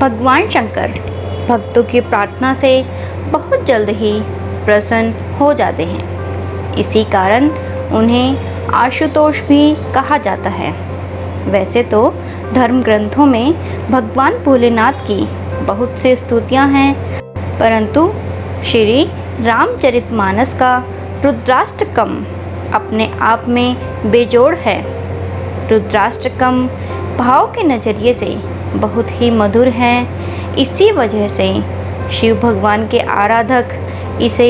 भगवान शंकर भक्तों की प्रार्थना से बहुत जल्द ही प्रसन्न हो जाते हैं। इसी कारण उन्हें आशुतोष भी कहा जाता है। वैसे तो धर्म ग्रंथों में भगवान भोलेनाथ की बहुत सी स्तुतियाँ हैं, परंतु श्री रामचरितमानस का रुद्राष्टकम अपने आप में बेजोड़ है। रुद्राष्टकम भाव के नज़रिए से बहुत ही मधुर है। इसी वजह से शिव भगवान के आराधक इसे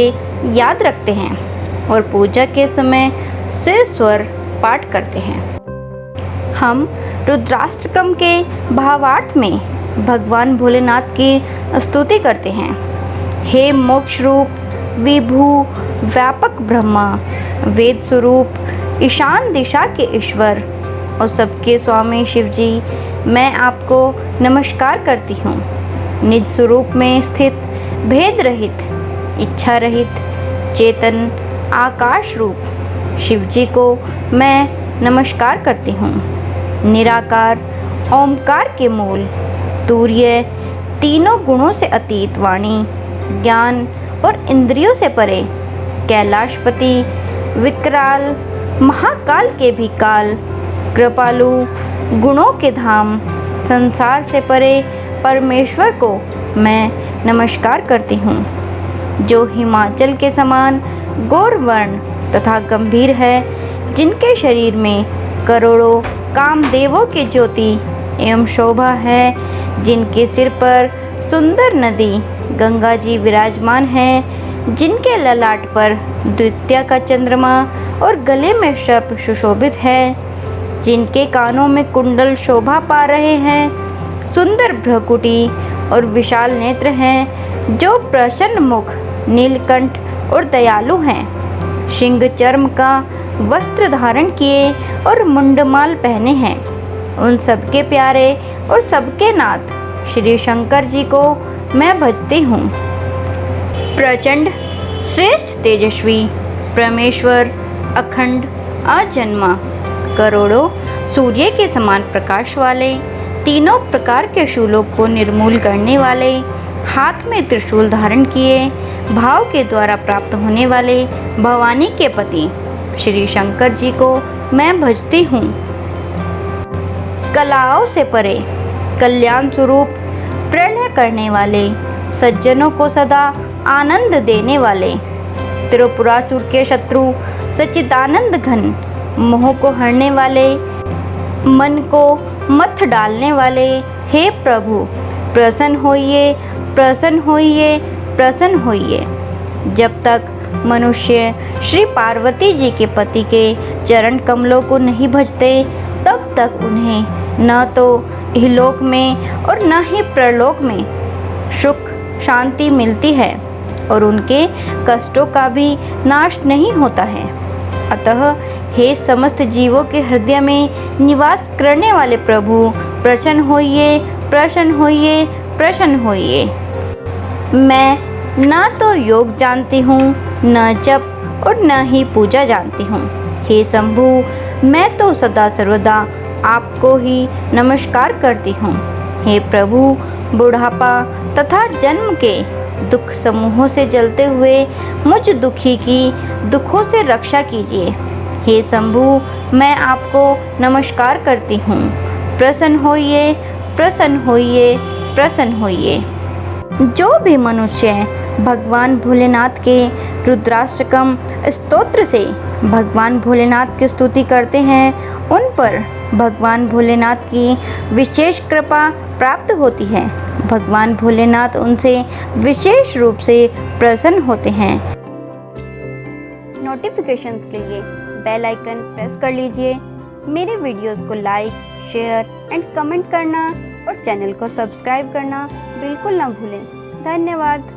याद रखते हैं और पूजा के समय से स्वर पाठ करते हैं। हम रुद्राष्टकम के भावार्थ में भगवान भोलेनाथ की स्तुति करते हैं। हे मोक्ष रूप विभु व्यापक ब्रह्मा, वेद स्वरूप ईशान दिशा के ईश्वर और सबके स्वामी शिव जी, मैं आपको नमस्कार करती हूँ। निज स्वरूप में स्थित भेद रहित इच्छा रहित चेतन आकाश रूप शिव जी को मैं नमस्कार करती हूँ। निराकार ओमकार के मूल तूर्य तीनों गुणों से अतीत वाणी ज्ञान और इंद्रियों से परे कैलाशपति विकराल महाकाल के भी काल कृपालु गुणों के धाम संसार से परे परमेश्वर को मैं नमस्कार करती हूँ, जो हिमाचल के समान गौर वर्ण तथा गंभीर है, जिनके शरीर में करोड़ों कामदेवों की ज्योति एवं शोभा है, जिनके सिर पर सुंदर नदी गंगा जी विराजमान है, जिनके ललाट पर द्वितीया का चंद्रमा और गले में सर्प सुशोभित है, जिनके कानों में कुंडल शोभा पा रहे हैं, सुंदर भ्रकुटी और विशाल नेत्र हैं, जो प्रसन्न मुख नीलकंठ और दयालु हैं, सिंह चर्म का वस्त्र धारण किए और मुंडमाल पहने हैं, उन सबके प्यारे और सबके नाथ श्री शंकर जी को मैं भजती हूँ। प्रचंड श्रेष्ठ तेजस्वी परमेश्वर अखंड अजन्मा करोड़ों सूर्य के समान प्रकाश वाले तीनों प्रकार के शूलों को निर्मूल करने वाले हाथ में त्रिशूल धारण किए भाव के द्वारा प्राप्त होने वाले भवानी के पति श्री शंकर जी को मैं भजती हूँ। कलाओं से परे कल्याण स्वरूप प्रलय करने वाले सज्जनों को सदा आनंद देने वाले त्रिपुरासुर के शत्रु सच्चिदानंद घन मोह को हरने वाले मन को मथ डालने वाले हे प्रभु प्रसन्न होइए प्रसन्न होइए प्रसन्न होइए। जब तक मनुष्य श्री पार्वती जी के पति के चरण कमलों को नहीं भजते, तब तक उन्हें न तो इहलोक में और न ही प्रलोक में सुख शांति मिलती है और उनके कष्टों का भी नाश नहीं होता है। अतः हे समस्त जीवों के हृदय में निवास करने वाले प्रभु प्रसन्न होइए प्रसन्न होइए प्रसन्न होइए। मैं न तो योग जानती हूँ, न जप और न ही पूजा जानती हूँ। हे शंभु, मैं तो सदा सर्वदा आपको ही नमस्कार करती हूँ। हे प्रभु, बुढ़ापा तथा जन्म के दुख समूहों से जलते हुए मुझ दुखी की दुखों से रक्षा कीजिए। हे शंभु, मैं आपको नमस्कार करती हूँ। प्रसन्न होइए प्रसन्न होइए प्रसन्न होइए। जो भी मनुष्य भगवान भोलेनाथ के रुद्राष्टकम स्तोत्र से भगवान भोलेनाथ की स्तुति करते हैं, उन पर भगवान भोलेनाथ की विशेष कृपा प्राप्त होती है। भगवान भोलेनाथ उनसे विशेष रूप से प्रसन्न होते हैं। नोटिफिकेशंस के लिए बेल आइकन प्रेस कर लीजिए। मेरे वीडियोस को लाइक शेयर एंड कमेंट करना और चैनल को सब्सक्राइब करना बिल्कुल ना भूलें। धन्यवाद।